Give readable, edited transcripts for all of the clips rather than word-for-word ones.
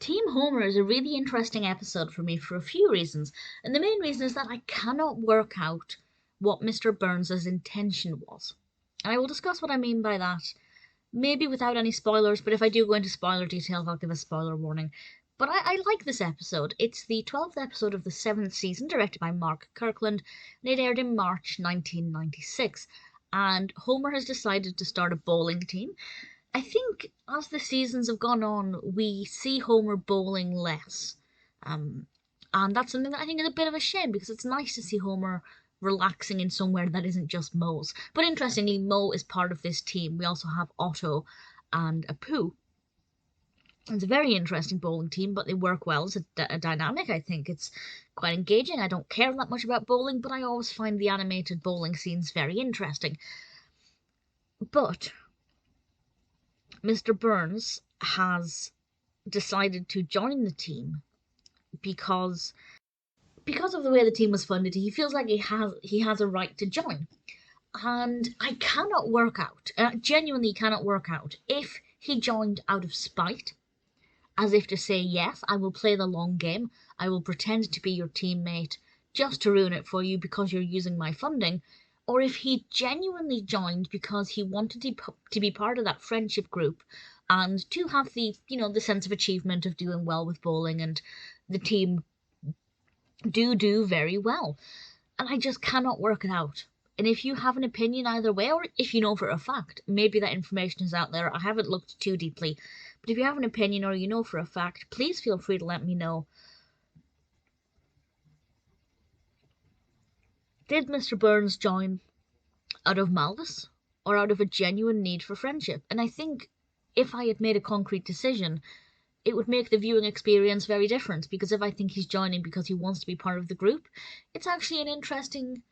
Team Homer is a really interesting episode for me for a few reasons, and the main reason is that I cannot work out what Mr. Burns' intention was. And I will discuss what I mean by that, maybe without any spoilers, but if I do go into spoiler details, I'll give a spoiler warning. But I like this episode. It's the 12th episode of the 7th season, directed by Mark Kirkland, and it aired in March 1996. And Homer has decided to start a bowling team. I think as the seasons have gone on, we see Homer bowling less. And that's something that I think is a bit of a shame, because it's nice to see Homer relaxing in somewhere that isn't just Moe's. But interestingly, Moe is part of this team. We also have Otto and Apu. It's a very interesting bowling team, but they work well as a dynamic. I think it's quite engaging. I don't care that much about bowling, but I always find the animated bowling scenes very interesting. But Mr. Burns has decided to join the team because of the way the team was funded. He feels like he has a right to join, and I cannot work out, genuinely cannot work out, if he joined out of spite, as if to say, yes, I will play the long game, I will pretend to be your teammate just to ruin it for you because you're using my funding, or if he genuinely joined because he wanted to be part of that friendship group and to have the sense of achievement of doing well with bowling, and the team do very well. And I just cannot work it out. And if you have an opinion either way, or if you know for a fact, maybe that information is out there, I haven't looked too deeply, but if you have an opinion or you know for a fact, please feel free to let me know. Did Mr. Burns join out of malice, or out of a genuine need for friendship? And I think if I had made a concrete decision, it would make the viewing experience very different, because if I think he's joining because he wants to be part of the group, it's actually an interesting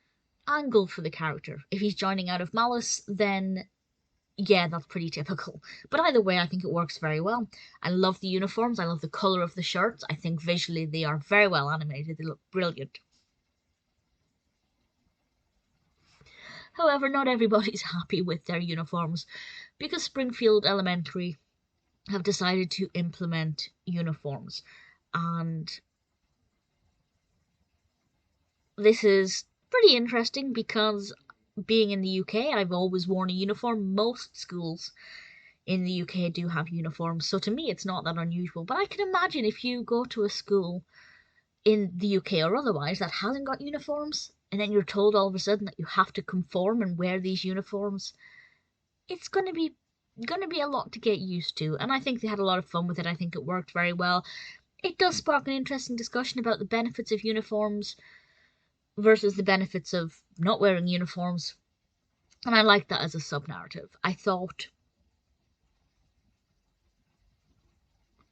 angle for the character. If he's joining out of malice, then yeah, that's pretty typical. But either way, I think it works very well. I love the uniforms, I love the colour of the shirts, I think visually they are very well animated, they look brilliant. However, not everybody's happy with their uniforms, because Springfield Elementary have decided to implement uniforms, and this is pretty interesting because, being in the UK, I've always worn a uniform. Most schools in the UK do have uniforms, so to me it's not that unusual. But I can imagine if you go to a school in the UK or otherwise that hasn't got uniforms, and then you're told all of a sudden that you have to conform and wear these uniforms, it's going to be a lot to get used to. And I think they had a lot of fun with it. I think it worked very well. It does spark an interesting discussion about the benefits of uniforms versus the benefits of not wearing uniforms, and I like that as a sub-narrative. I thought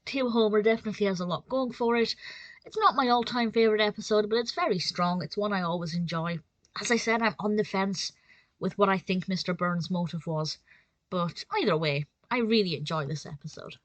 Team Homer definitely has a lot going for it. It's not my all-time favourite episode, but it's very strong. It's one I always enjoy. As I said, I'm on the fence with what I think Mr. Burns' motive was, but either way, I really enjoy this episode.